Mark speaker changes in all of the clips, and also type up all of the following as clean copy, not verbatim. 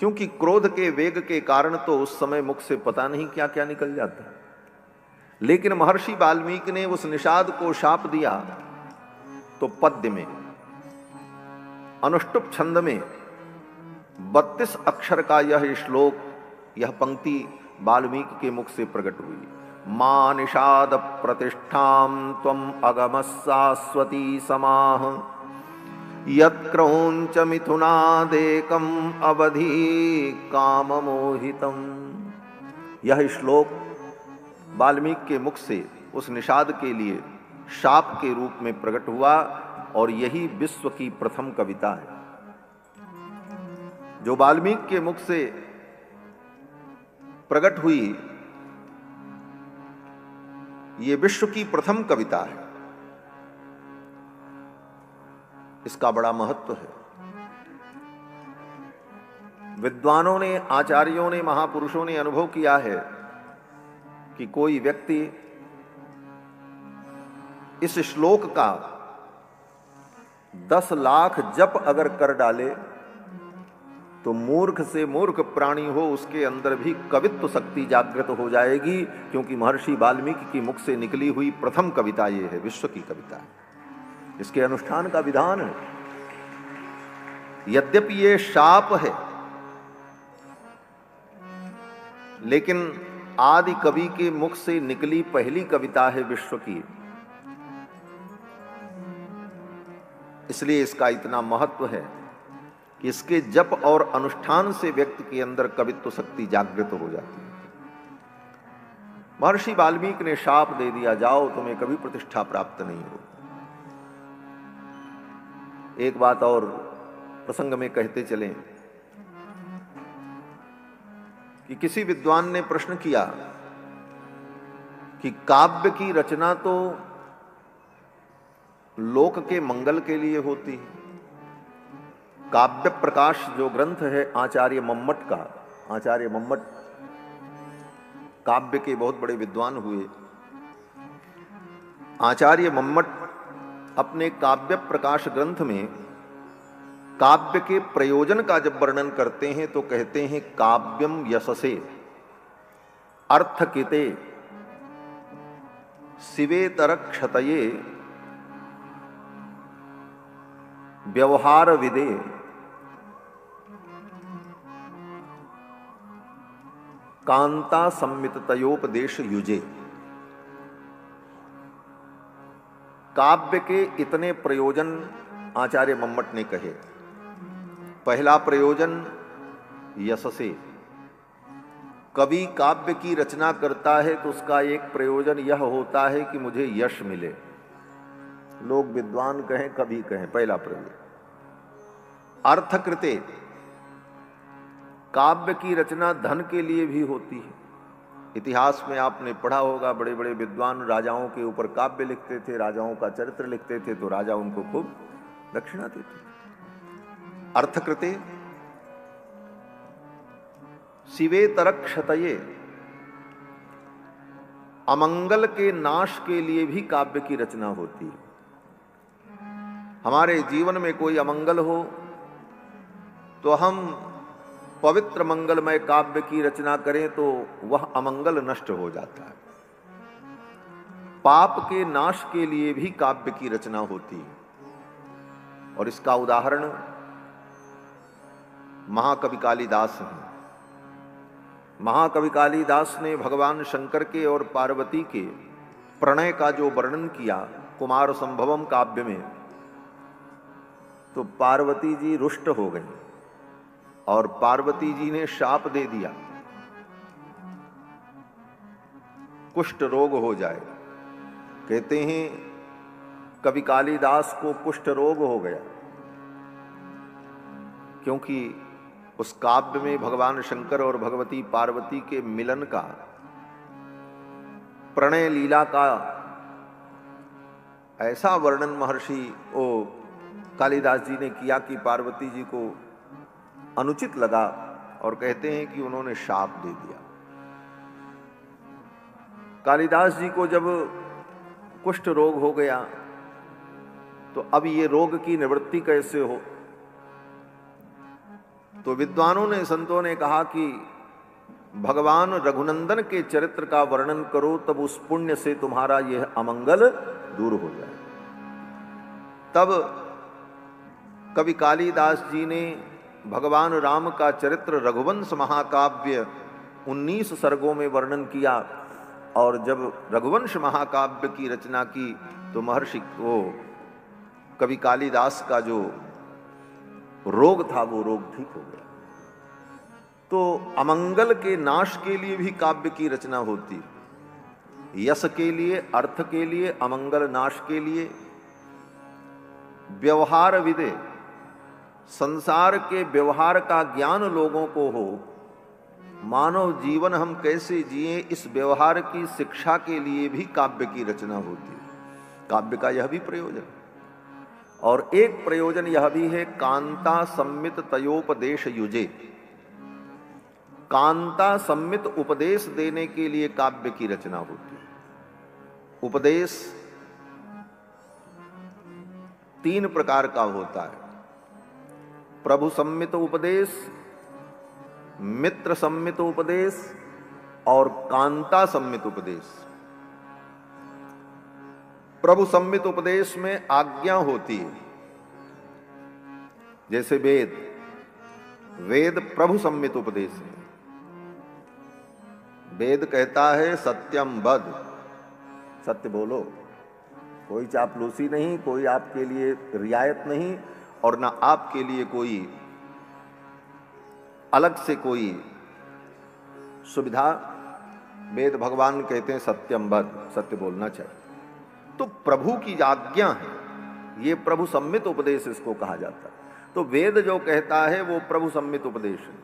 Speaker 1: क्योंकि क्रोध के वेग के कारण तो उस समय मुख से पता नहीं क्या क्या निकल जाता है। लेकिन महर्षि वाल्मीकि ने उस निषाद को शाप दिया तो पद्य में, अनुष्टुप छंद में 32 अक्षर का यह श्लोक, यह पंक्ति वाल्मीकि के मुख से प्रकट हुई। मा निषाद प्रतिष्ठाम त्वम अगम शाश्वती समाह यत्क्रौंच मिथुनादेकम अवधि काम मोहितम। यह श्लोक वाल्मीकि के मुख से उस निषाद के लिए शाप के रूप में प्रकट हुआ और यही विश्व की प्रथम कविता है जो वाल्मीकि के मुख से प्रकट हुई। ये विश्व की प्रथम कविता है, इसका बड़ा महत्व है। विद्वानों ने, आचार्यों ने, महापुरुषों ने अनुभव किया है कि कोई व्यक्ति इस श्लोक का 10 लाख जप अगर कर डाले तो मूर्ख से मूर्ख प्राणी हो उसके अंदर भी कवित्व शक्ति जागृत हो जाएगी, क्योंकि महर्षि वाल्मीकि की मुख से निकली हुई प्रथम कविता ये है, विश्व की कविता है। इसके अनुष्ठान का विधान है। यद्यपि ये शाप है, लेकिन आदि कवि के मुख से निकली पहली कविता है विश्व की, इसलिए इसका इतना महत्व है कि इसके जप और अनुष्ठान से व्यक्ति के अंदर कवित्व शक्ति जागृत हो जाती है। महर्षि वाल्मीकि ने शाप दे दिया, जाओ तुम्हें कभी प्रतिष्ठा प्राप्त नहीं होगी। एक बात और प्रसंग में कहते चलें कि किसी विद्वान ने प्रश्न किया कि काव्य की रचना तो लोक के मंगल के लिए होती है। काव्य प्रकाश जो ग्रंथ है आचार्य मम्मट का, आचार्य मम्मट काव्य के बहुत बड़े विद्वान हुए। आचार्य मम्मट अपने काव्य प्रकाश ग्रंथ में काव्य के प्रयोजन का जब वर्णन करते हैं तो कहते हैं काव्यम यशसे अर्थकिते शिवेतर क्षतये व्यवहार विदे कांता संमिततयोपदेश युजे। काव्य के इतने प्रयोजन आचार्य मम्मट ने कहे। पहला प्रयोजन यशसे, कवि काव्य की रचना करता है तो उसका एक प्रयोजन यह होता है कि मुझे यश मिले, लोग विद्वान कहें कवि कहें, पहला प्रयोजन। अर्थकृते, काव्य की रचना धन के लिए भी होती है। इतिहास में आपने पढ़ा होगा, बड़े बड़े विद्वान राजाओं के ऊपर काव्य लिखते थे, राजाओं का चरित्र लिखते थे तो राजा उनको खूब दक्षिणा देते थे। अर्थकृते शिवेतर क्षतये, अमंगल के नाश के लिए भी काव्य की रचना होती है। हमारे जीवन में कोई अमंगल हो तो हम पवित्र मंगलमय काव्य की रचना करें तो वह अमंगल नष्ट हो जाता है। पाप के नाश के लिए भी काव्य की रचना होती है और इसका उदाहरण महाकवि कालिदास हैं। महाकवि कालिदास ने भगवान शंकर के और पार्वती के प्रणय का जो वर्णन किया कुमार संभवम काव्य में, तो पार्वती जी रुष्ट हो गई और पार्वती जी ने शाप दे दिया कुष्ठ रोग हो जाए। कहते हैं कवि कालिदास को कुष्ठ रोग हो गया क्योंकि उस काव्य में भगवान शंकर और भगवती पार्वती के मिलन का, प्रणय लीला का ऐसा वर्णन महर्षि कालिदास जी ने किया कि पार्वती जी को अनुचित लगा और कहते हैं कि उन्होंने शाप दे दिया। कालिदास जी को जब कुष्ठ रोग हो गया तो अब ये रोग की निवृत्ति कैसे हो? तो विद्वानों ने, संतों ने कहा कि भगवान रघुनंदन के चरित्र का वर्णन करो, तब उस पुण्य से तुम्हारा यह अमंगल दूर हो जाए। तब कवि कालिदास जी ने भगवान राम का चरित्र रघुवंश महाकाव्य 19 सर्गों में वर्णन किया, और जब रघुवंश महाकाव्य की रचना की तो महर्षि को, कवि कालिदास का जो रोग था वो रोग ठीक हो गया। तो अमंगल के नाश के लिए भी काव्य की रचना होती है, यश के लिए, अर्थ के लिए, अमंगल नाश के लिए। व्यवहार विदे, संसार के व्यवहार का ज्ञान लोगों को हो, मानव जीवन हम कैसे जिए इस व्यवहार की शिक्षा के लिए भी काव्य की रचना होती है। काव्य का यह भी प्रयोजन, और एक प्रयोजन यह भी है, कांता सम्मित तयोपदेश युजे। कांता सम्मित उपदेश देने के लिए काव्य की रचना होती है। उपदेश 3 प्रकार का होता है, प्रभु सम्मित उपदेश, मित्र सम्मित उपदेश और कांता सम्मित उपदेश। प्रभु सम्मित उपदेश में आज्ञा होती है, जैसे वेद, वेद प्रभु सम्मित उपदेश है। वेद कहता है सत्यम वद, सत्य बोलो, कोई चापलूसी नहीं, कोई आपके लिए रियायत नहीं, और ना आपके लिए कोई अलग से कोई सुविधा। वेद भगवान कहते हैं सत्यम वद, सत्य बोलना चाहिए। तो प्रभु की आज्ञा है, ये प्रभु सम्मित उपदेश इसको कहा जाता है। तो वेद जो कहता है वो प्रभु सम्मित उपदेश है।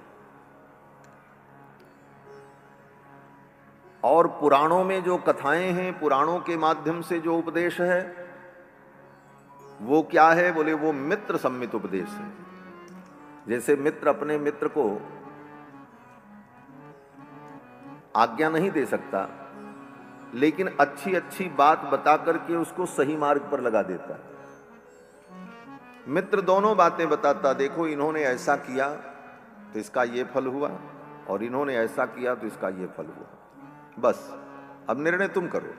Speaker 1: और पुराणों में जो कथाएं हैं, पुराणों के माध्यम से जो उपदेश है वो क्या है, बोले वो मित्र सम्मित उपदेश है। जैसे मित्र अपने मित्र को आज्ञा नहीं दे सकता, लेकिन अच्छी अच्छी बात बता करके उसको सही मार्ग पर लगा देता है। मित्र दोनों बातें बताता, देखो इन्होंने ऐसा किया तो इसका ये फल हुआ, और इन्होंने ऐसा किया तो इसका ये फल हुआ, बस अब निर्णय तुम करो।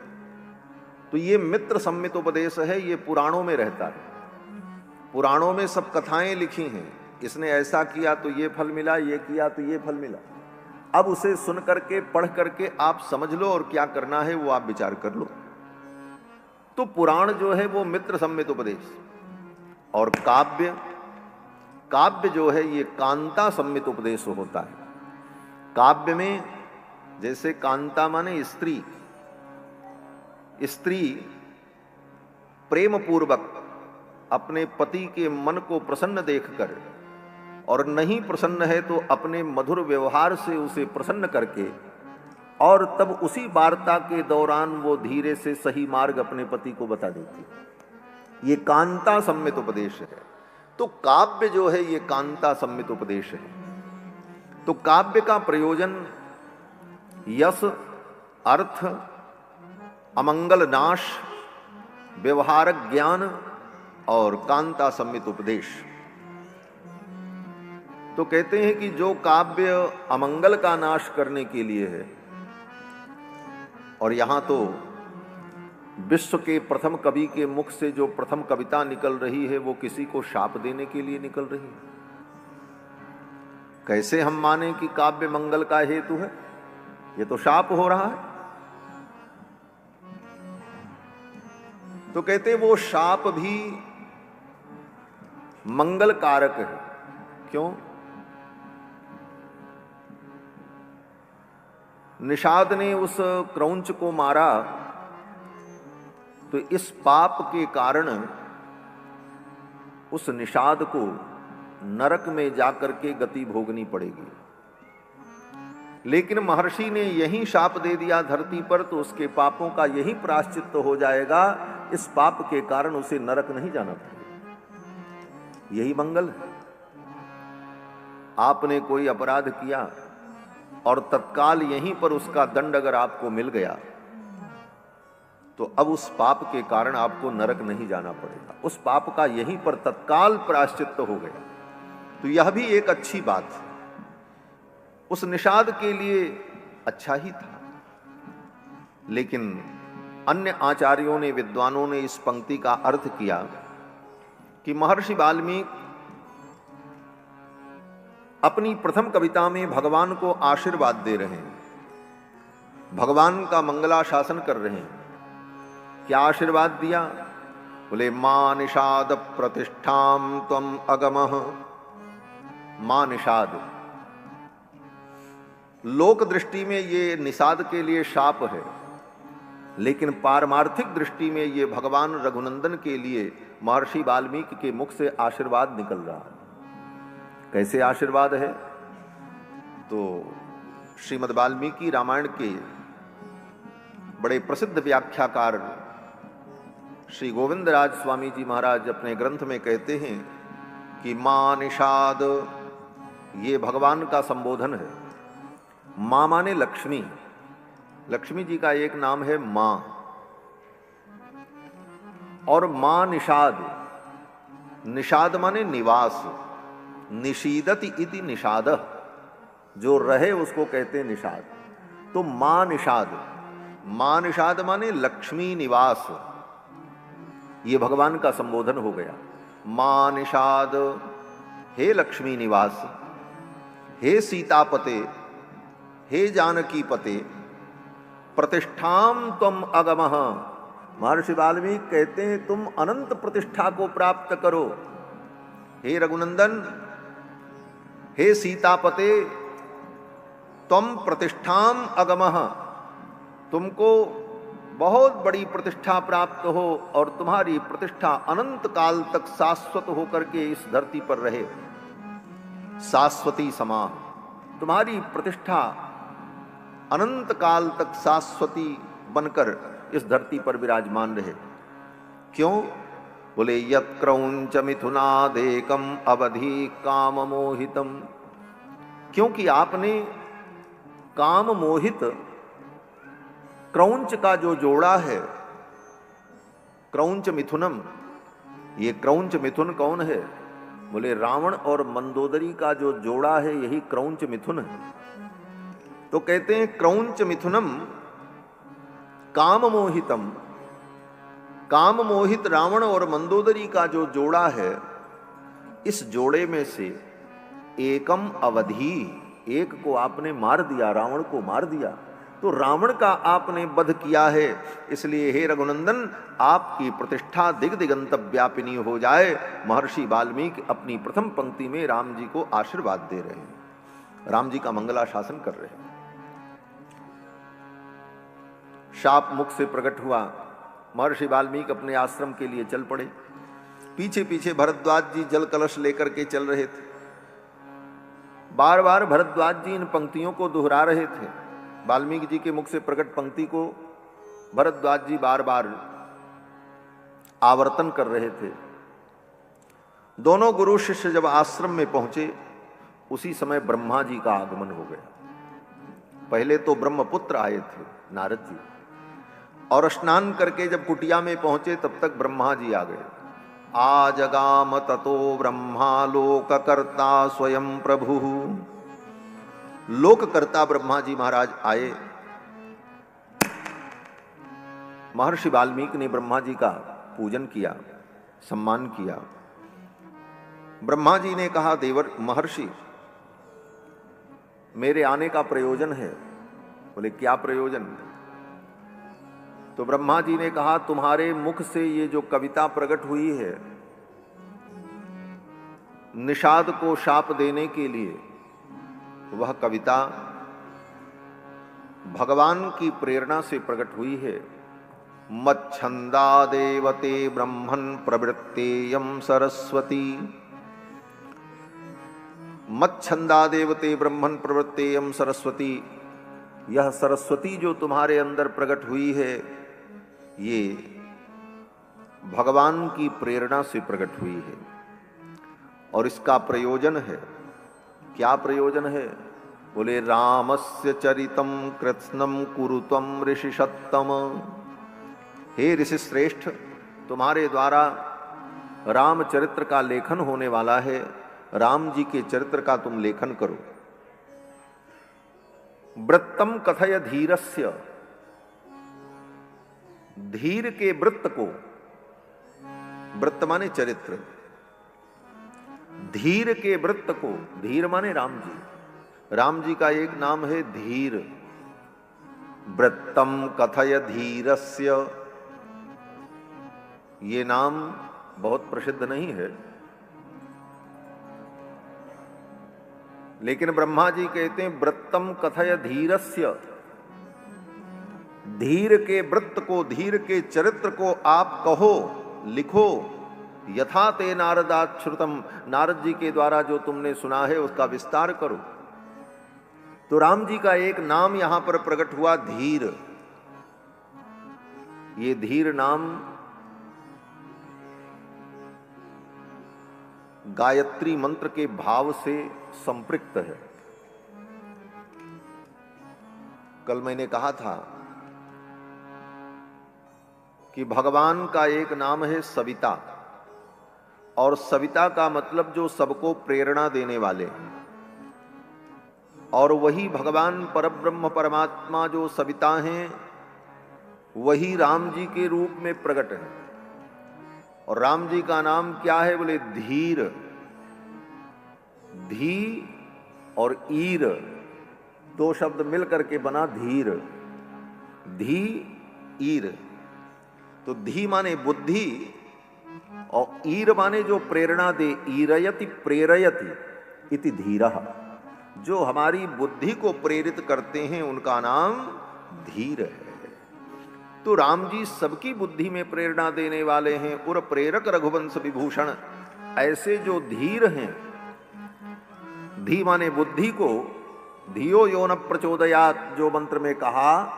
Speaker 1: तो ये मित्र सम्मित उपदेश है, ये पुराणों में रहता है। पुराणों में सब कथाएं लिखी हैं, इसने ऐसा किया तो ये फल मिला, ये किया तो ये फल मिला। अब उसे सुन करके, पढ़ करके आप समझ लो, और क्या करना है वो आप विचार कर लो। तो पुराण जो है वो मित्र सम्मित उपदेश, और काव्य, काव्य जो है ये कांता सम्मित उपदेश होता है। काव्य में जैसे कांता माने स्त्री, स्त्री प्रेम पूर्वक अपने पति के मन को प्रसन्न देखकर, और नहीं प्रसन्न है तो अपने मधुर व्यवहार से उसे प्रसन्न करके, और तब उसी वार्ता के दौरान वो धीरे से सही मार्ग अपने पति को बता देती है। ये कांता सम्मित उपदेश है। तो काव्य जो है ये कांता सम्मित उपदेश है। तो काव्य का प्रयोजन यश, अर्थ, अमंगल नाश, व्यवहारक ज्ञान और कांता सम्मित उपदेश। तो कहते हैं कि जो काव्य अमंगल का नाश करने के लिए है, और यहां तो विश्व के प्रथम कवि के मुख से जो प्रथम कविता निकल रही है वो किसी को शाप देने के लिए निकल रही है। कैसे हम माने कि काव्य मंगल का हेतु है? ये तो शाप हो रहा है। तो कहते वो शाप भी मंगल कारक है। क्यों? निषाद ने उस क्रौंच को मारा तो इस पाप के कारण उस निषाद को नरक में जाकर के गति भोगनी पड़ेगी। लेकिन महर्षि ने यही शाप दे दिया धरती पर, तो उसके पापों का यही प्रायश्चित्त हो जाएगा। इस पाप के कारण उसे नरक नहीं जाना पड़ेगा। यही मंगल है। आपने कोई अपराध किया और तत्काल यहीं पर उसका दंड अगर आपको मिल गया, तो अब उस पाप के कारण आपको नरक नहीं जाना पड़ेगा। उस पाप का यहीं पर तत्काल प्रायश्चित्त हो गया। तो यह भी एक अच्छी बात है, उस निषाद के लिए अच्छा ही था। लेकिन अन्य आचार्यों ने, विद्वानों ने इस पंक्ति का अर्थ किया कि महर्षि वाल्मीकि अपनी प्रथम कविता में भगवान को आशीर्वाद दे रहे हैं, भगवान का मंगलाशासन कर रहे हैं। क्या आशीर्वाद दिया? बोले मां निषाद प्रतिष्ठाम त्वम अगमः। मां निषाद, लोक दृष्टि में ये निषाद के लिए शाप है, लेकिन पारमार्थिक दृष्टि में ये भगवान रघुनंदन के लिए महर्षि वाल्मीकि के मुख से आशीर्वाद निकल रहा है। कैसे आशीर्वाद है? तो श्रीमद् वाल्मीकि रामायण के बड़े प्रसिद्ध व्याख्याकार श्री गोविंदराज स्वामी जी महाराज अपने ग्रंथ में कहते हैं कि मां निषाद ये भगवान का संबोधन है। मां माने लक्ष्मी, लक्ष्मी जी का एक नाम है मां। और मां निषाद, निषाद माने निवास, निषीदति इति निषाद, जो रहे उसको कहते हैं निषाद। तो मां निषाद, मां निषाद माने लक्ष्मी निवास, ये भगवान का संबोधन हो गया। मां निषाद, हे लक्ष्मी निवास, हे सीतापते, हे जानकी पते, प्रतिष्ठाम त्वम अगमः। महर्षि वाल्मीकि कहते हैं तुम अनंत प्रतिष्ठा को प्राप्त करो। हे रघुनंदन, हे सीतापते, त्वम प्रतिष्ठाम अगमः, तुमको बहुत बड़ी प्रतिष्ठा प्राप्त हो और तुम्हारी प्रतिष्ठा अनंत काल तक शाश्वत होकर के इस धरती पर रहे। शाश्वती समा, तुम्हारी प्रतिष्ठा अनंत काल तक शाश्वती बनकर इस धरती पर विराजमान रहे। क्यों? बोले यत् क्रौंच मिथुनादेकम अवधि काम मोहितम, क्योंकि आपने काम मोहित क्रौंच का जो जोड़ा है, क्रौंच मिथुनम, ये क्रौंच मिथुन कौन है? बोले रावण और मंदोदरी का जो जोड़ा है यही क्रौंच मिथुन है। तो कहते हैं क्रौंच मिथुनम काम मोहितम, काम मोहित रावण और मंदोदरी का जो जोड़ा है, इस जोड़े में से एकम अवधि, एक को आपने मार दिया, रावण को मार दिया। तो रावण का आपने वध किया है, इसलिए हे रघुनंदन आपकी प्रतिष्ठा दिग दिगंत व्यापिनी हो जाए। महर्षि वाल्मीकि अपनी प्रथम पंक्ति में राम जी को आशीर्वाद दे रहे हैं, राम जी का मंगलाशासन कर रहे हैं। शाप मुख से प्रकट हुआ, महर्षि वाल्मीकि अपने आश्रम के लिए चल पड़े। पीछे पीछे भरद्वाज जी जल कलश लेकर के चल रहे थे। बार बार भरद्वाज जी इन पंक्तियों को दोहरा रहे थे। वाल्मीकि जी के मुख से प्रकट पंक्ति को भरद्वाज जी बार बार आवर्तन कर रहे थे। दोनों गुरु शिष्य जब आश्रम में पहुंचे, उसी समय ब्रह्मा जी का आगमन हो गया। पहले तो ब्रह्मपुत्र आए थे नारद जी, और स्नान करके जब कुटिया में पहुंचे तब तक ब्रह्मा जी आ गए। आजगाम ततो ब्रह्मा लोककर्ता स्वयं प्रभु, लोककर्ता ब्रह्मा जी महाराज आए। महर्षि वाल्मीकि ने ब्रह्मा जी का पूजन किया, सम्मान किया। ब्रह्मा जी ने कहा, देवर महर्षि मेरे आने का प्रयोजन है। बोले क्या प्रयोजन? तो ब्रह्मा जी ने कहा, तुम्हारे मुख से ये जो कविता प्रकट हुई है निषाद को शाप देने के लिए, वह कविता भगवान की प्रेरणा से प्रकट हुई है। मच्छंदा देवते ब्रह्मन् प्रवृत्तेयम सरस्वती, मच्छंदा देवते ब्रह्मन् प्रवृत्तेयम सरस्वती, यह सरस्वती जो तुम्हारे अंदर प्रकट हुई है ये भगवान की प्रेरणा से प्रकट हुई है और इसका प्रयोजन है। क्या प्रयोजन है? बोले रामस्य चरितम कृत्स्नम कुरुत्वम ऋषिषत्तम, हे ऋषि श्रेष्ठ तुम्हारे द्वारा रामचरित्र का लेखन होने वाला है। राम जी के चरित्र का तुम लेखन करो। वृत्तम कथय धीरस्य, धीर के वृत्त को, वृत्त माने चरित्र, धीर के वृत्त को, धीर माने राम जी, राम जी का एक नाम है धीर। वृत्तम कथय धीरस्य, ये नाम बहुत प्रसिद्ध नहीं है, लेकिन ब्रह्मा जी कहते हैं वृत्तम कथय धीरस्य, धीर के वृत्त को, धीर के चरित्र को आप कहो, लिखो। यथा ते नारदात् श्रुतम, नारद जी के द्वारा जो तुमने सुना है उसका विस्तार करो। तो राम जी का एक नाम यहां पर प्रकट हुआ, धीर। ये धीर नाम गायत्री मंत्र के भाव से संपृक्त है। कल मैंने कहा था कि भगवान का एक नाम है सविता, और सविता का मतलब जो सबको प्रेरणा देने वाले हैं, और वही भगवान परब्रह्म परमात्मा जो सविता हैं वही राम जी के रूप में प्रकट है। और राम जी का नाम क्या है? बोले धीर। धी और ईर दो शब्द मिलकर के बना धीर, धी ईर। तो धी माने बुद्धि और ईर माने जो प्रेरणा दे, ईरयति प्रेरयति इति धीरः, जो हमारी बुद्धि को प्रेरित करते हैं उनका नाम धीर है। तो राम जी सबकी बुद्धि में प्रेरणा देने वाले हैं, उर प्रेरक रघुवंश विभूषण। ऐसे जो धीर हैं, धी माने बुद्धि को, धियो यो न प्रचोदयात् जो मंत्र में कहा,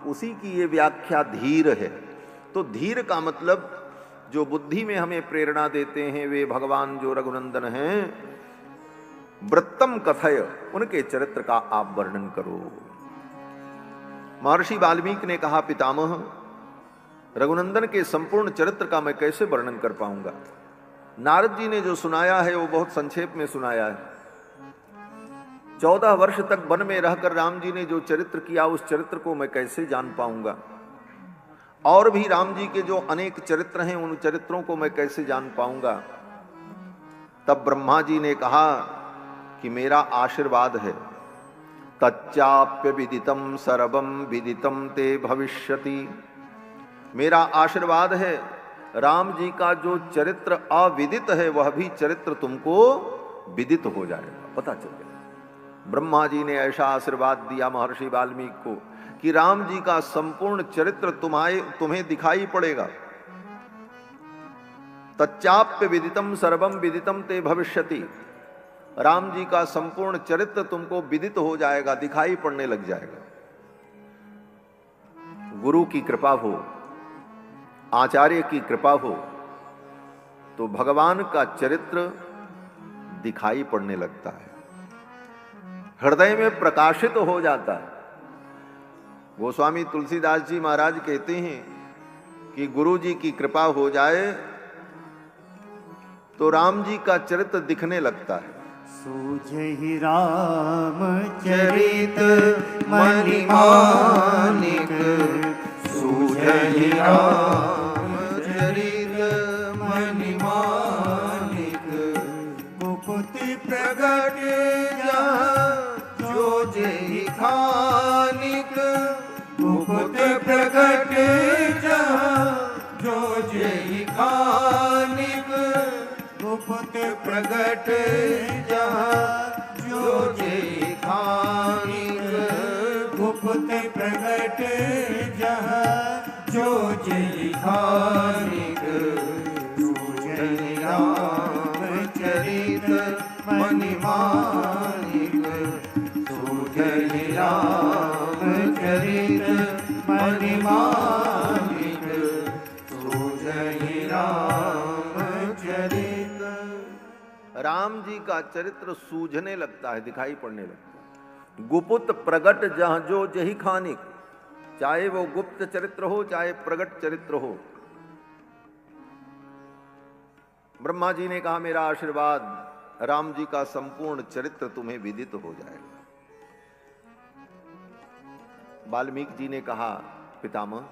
Speaker 1: उसी की ये व्याख्या धीर है। तो धीर का मतलब जो बुद्धि में हमें प्रेरणा देते हैं वे भगवान जो रघुनंदन हैं। वृत्तम कथय, उनके चरित्र का आप वर्णन करो। महर्षि वाल्मीकि ने कहा, पितामह रघुनंदन के संपूर्ण चरित्र का मैं कैसे वर्णन कर पाऊंगा? नारद जी ने जो सुनाया है वो बहुत संक्षेप में सुनाया है। 14 वर्ष तक वन में रहकर राम जी ने जो चरित्र किया उस चरित्र को मैं कैसे जान पाऊंगा? और भी राम जी के जो अनेक चरित्र हैं उन चरित्रों को मैं कैसे जान पाऊंगा? तब ब्रह्मा जी ने कहा कि मेरा आशीर्वाद है, तच्चाप्य विदितम सर्वम विदितम ते भविष्यति। मेरा आशीर्वाद है, राम जी का जो चरित्र अविदित है वह भी चरित्र तुमको विदित हो जाएगा, पता चल जाएगा। ब्रह्मा जी ने ऐसा आशीर्वाद दिया महर्षि वाल्मीकि को कि राम जी का संपूर्ण चरित्र तुम्हें दिखाई पड़ेगा। तच्चाप्य विदितम सर्वम विदितम ते भविष्यति, राम जी का संपूर्ण चरित्र तुमको विदित हो जाएगा, दिखाई पड़ने लग जाएगा। गुरु की कृपा हो, आचार्य की कृपा हो तो भगवान का चरित्र दिखाई पड़ने लगता है, हृदय में प्रकाशित हो जाता है। गोस्वामी तुलसीदास जी महाराज कहते हैं कि गुरु जी की कृपा हो जाए तो राम जी का चरित्र दिखने लगता है।
Speaker 2: सूझहि राम चरित मणिमानिक, सूझहि राम चरित मणिमानिक, कुपुति प्रगट जो जेहि खानिक, कुपुति प्रगट जो जेहि खानिक, गुप्त प्रगट जहाँ जो जेहि खानिक, गुप्त प्रगट जहाँ जो जेहि खानिक, सूझहि राम चरित मणिमानिक, सूझहि राम चरित मणिमानिक, सूझहि राम चरित।
Speaker 1: राम जी का चरित्र सूझने लगता है, दिखाई पड़ने लगता है। गुप्त प्रगट जहां जो जही खानिक, चाहे वो गुप्त चरित्र हो चाहे प्रगट चरित्र हो। ब्रह्मा जी ने कहा मेरा आशीर्वाद, राम जी का संपूर्ण चरित्र तुम्हें विदित हो जाएगा। वाल्मीकि जी ने कहा, पितामह,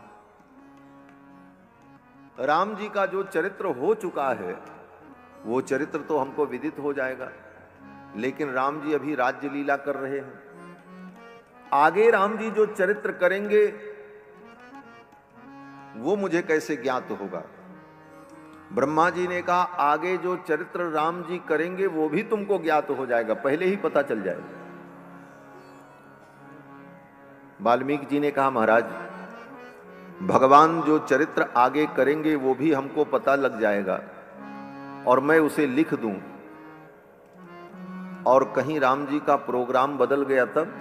Speaker 1: राम जी का जो चरित्र हो चुका है वो चरित्र तो हमको विदित हो जाएगा, लेकिन राम जी अभी राज्य लीला कर रहे हैं। आगे राम जी जो चरित्र करेंगे वो मुझे कैसे ज्ञात होगा? ब्रह्मा जी ने कहा, आगे जो चरित्र राम जी करेंगे वो भी तुमको ज्ञात हो जाएगा, पहले ही पता चल जाएगा। वाल्मीकि जी ने कहा, महाराज, भगवान जो चरित्र आगे करेंगे वो भी हमको पता लग जाएगा और मैं उसे लिख दूं, और कहीं राम जी का प्रोग्राम बदल गया तब?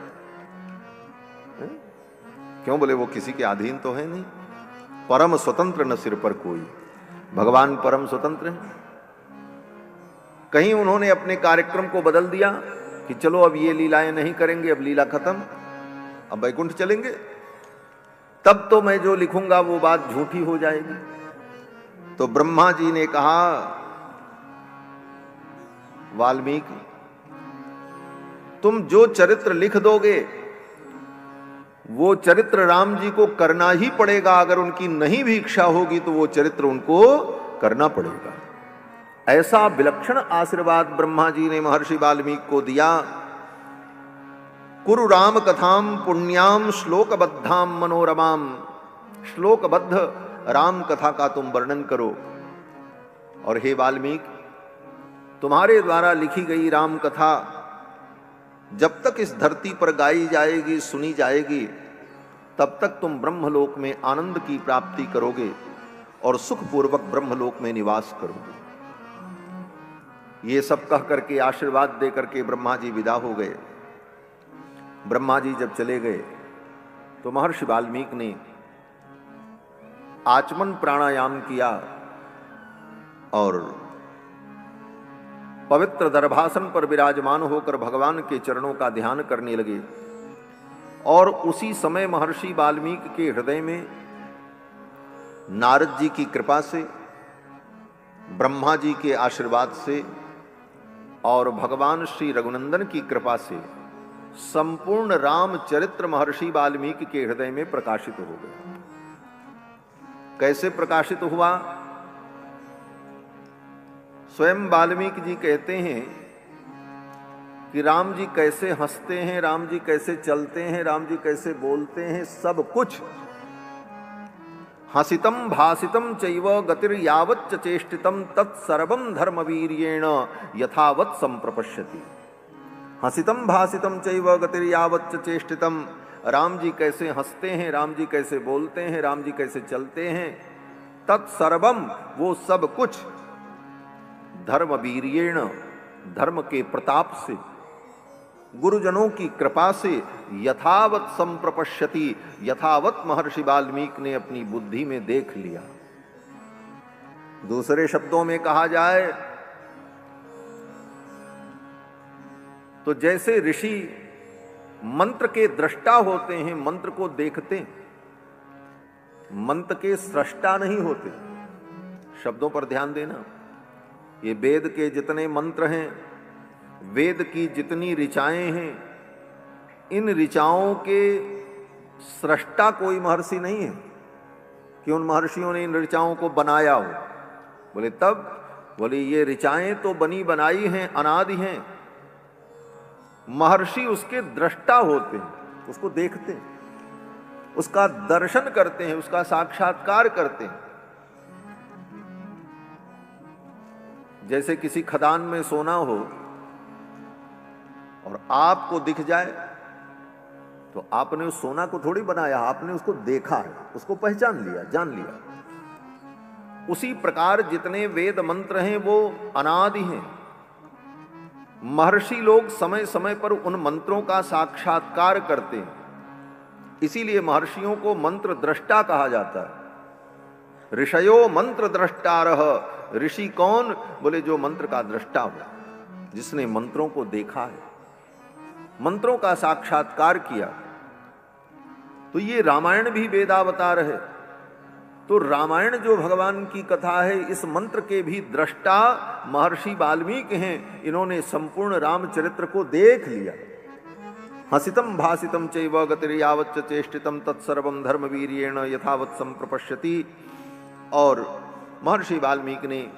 Speaker 1: क्यों? बोले वो किसी के अधीन तो है नहीं। परम स्वतंत्र न सिर पर कोई, भगवान परम स्वतंत्र हैं। कहीं उन्होंने अपने कार्यक्रम को बदल दिया कि चलो अब ये लीलाएं नहीं करेंगे, अब लीला खत्म, अब वैकुंठ चलेंगे, तब तो मैं जो लिखूंगा वो बात झूठी हो जाएगी। तो ब्रह्मा जी ने कहा, वाल्मीकि, तुम जो चरित्र लिख दोगे वो चरित्र राम जी को करना ही पड़ेगा। अगर उनकी नहीं भी इच्छा होगी तो वो चरित्र उनको करना पड़ेगा। ऐसा विलक्षण आशीर्वाद ब्रह्मा जी ने महर्षि वाल्मीकि को दिया। कुरु राम कथाम पुण्याम श्लोकबद्धाम मनोरमाम, श्लोकबद्ध राम कथा का तुम वर्णन करो। और हे वाल्मीकि, तुम्हारे द्वारा लिखी गई राम कथा जब तक इस धरती पर गाई जाएगी, सुनी जाएगी, तब तक तुम ब्रह्मलोक में आनंद की प्राप्ति करोगे और सुखपूर्वक ब्रह्मलोक में निवास करोगे। ये सब कह करके, आशीर्वाद दे करके ब्रह्मा जी विदा हो गए। ब्रह्मा जी जब चले गए तो महर्षि वाल्मीकि ने आचमन प्राणायाम किया और पवित्र दर्भासन पर विराजमान होकर भगवान के चरणों का ध्यान करने लगे। और उसी समय महर्षि वाल्मीकि के हृदय में नारद जी की कृपा से, ब्रह्मा जी के आशीर्वाद से और भगवान श्री रघुनंदन की कृपा से संपूर्ण राम चरित्र महर्षि वाल्मीकि के हृदय में प्रकाशित हो गया। कैसे प्रकाशित हुआ? स्वयं वाल्मीकि जी कहते हैं कि राम जी कैसे हंसते हैं, राम जी कैसे चलते हैं, राम जी कैसे बोलते हैं, सब कुछ हसितम भासितम चैव गतिर्यावच्च चेष्टितम तत्सर्वं धर्मवीर्येण यथावत् संप्रपश्यति। हसितम भासितम चैव गतिर्यावच्च चेष्टितम, राम जी कैसे हंसते हैं, राम जी कैसे बोलते हैं, राम जी कैसे चलते हैं, तत्सर्वम, वो सब कुछ, धर्मवीर्येण, धर्म के प्रताप से, गुरुजनों की कृपा से, यथावत संप्रपश्यति, यथावत महर्षि वाल्मीकि ने अपनी बुद्धि में देख लिया। दूसरे शब्दों में कहा जाए तो जैसे ऋषि मंत्र के दृष्टा होते हैं, मंत्र को देखते, मंत्र के सृष्टा नहीं होते। शब्दों पर ध्यान देना। ये वेद के जितने मंत्र हैं, वेद की जितनी ऋचाएं हैं, इन ऋचाओं के सृष्टा कोई महर्षि नहीं है कि उन महर्षियों ने इन ऋचाओं को बनाया हो। बोले तब? बोले ये ऋचाएं तो बनी बनाई हैं, अनादि हैं। महर्षि उसके दृष्टा होते हैं, उसको देखते हैं, उसका दर्शन करते हैं, उसका साक्षात्कार करते हैं। जैसे किसी खदान में सोना हो और आपको दिख जाए तो आपने उस सोना को थोड़ी बनाया, आपने उसको देखा है, उसको पहचान लिया, जान लिया। उसी प्रकार जितने वेद मंत्र हैं वो अनादि हैं। महर्षि लोग समय समय पर उन मंत्रों का साक्षात्कार करते हैं, इसीलिए महर्षियों को मंत्र दृष्टा कहा जाता है। ऋषयो मंत्र दृष्टारः, ऋषि कौन? बोले जो मंत्र का दृष्टा हो, जिसने मंत्रों को देखा है, मंत्रों का साक्षात्कार किया। तो ये रामायण भी वेदावतार है। तो रामायण जो भगवान की कथा है, इस मंत्र के भी दृष्टा महर्षि वाल्मीकि हैं। इन्होंने संपूर्ण रामचरित्र को देख लिया। हसितम भासितम चैव गतिर्यावच्च चेष्टितम तत्सर्वम धर्मवीर्येण यथावत् संप्रपश्यति। और महर्षि वाल्मीकि ने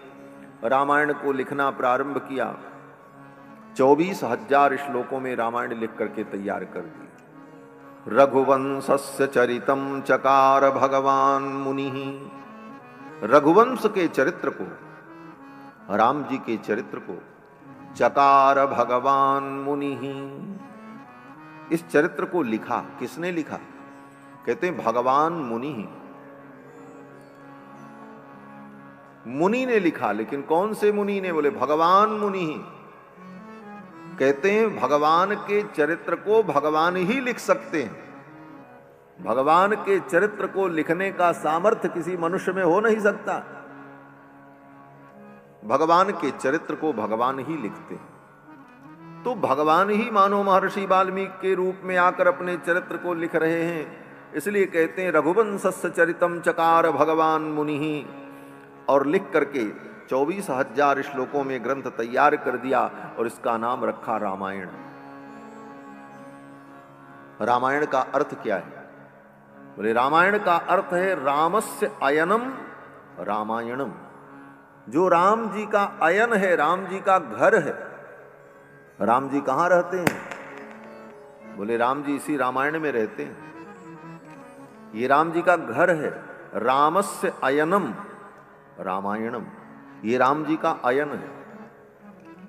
Speaker 1: रामायण को लिखना प्रारंभ किया। 24,000 श्लोकों में रामायण लिख करके तैयार कर दी। रघुवंशस्य चरितम चकार भगवान मुनि। रघुवंश के चरित्र को, राम जी के चरित्र को चकार भगवान मुनि। इस चरित्र को लिखा, किसने लिखा? कहते हैं भगवान मुनि। मुनि ने लिखा, लेकिन कौन से मुनि ने? बोले भगवान मुनि। कहते हैं भगवान के चरित्र को भगवान ही लिख सकते हैं। भगवान के चरित्र को लिखने का सामर्थ्य किसी मनुष्य में हो नहीं सकता। भगवान के चरित्र को भगवान ही लिखते हैं। तो भगवान ही मानो महर्षि वाल्मीकि के रूप में आकर अपने चरित्र को लिख रहे हैं। इसलिए कहते हैं रघुवंशस्य चरितम चकार भगवान मुनि। और लिख करके 24,000 श्लोकों में ग्रंथ तैयार कर दिया और इसका नाम रखा रामायण। रामायण का अर्थ क्या है? बोले रामायण का अर्थ है रामस्य अयनम रामायणम। जो राम जी का अयन है, राम जी का घर है। राम जी कहाँ रहते हैं? बोले राम जी इसी रामायण में रहते हैं। ये राम जी का घर है। रामस्य अयनम रामायणम, ये राम जी का अयन है।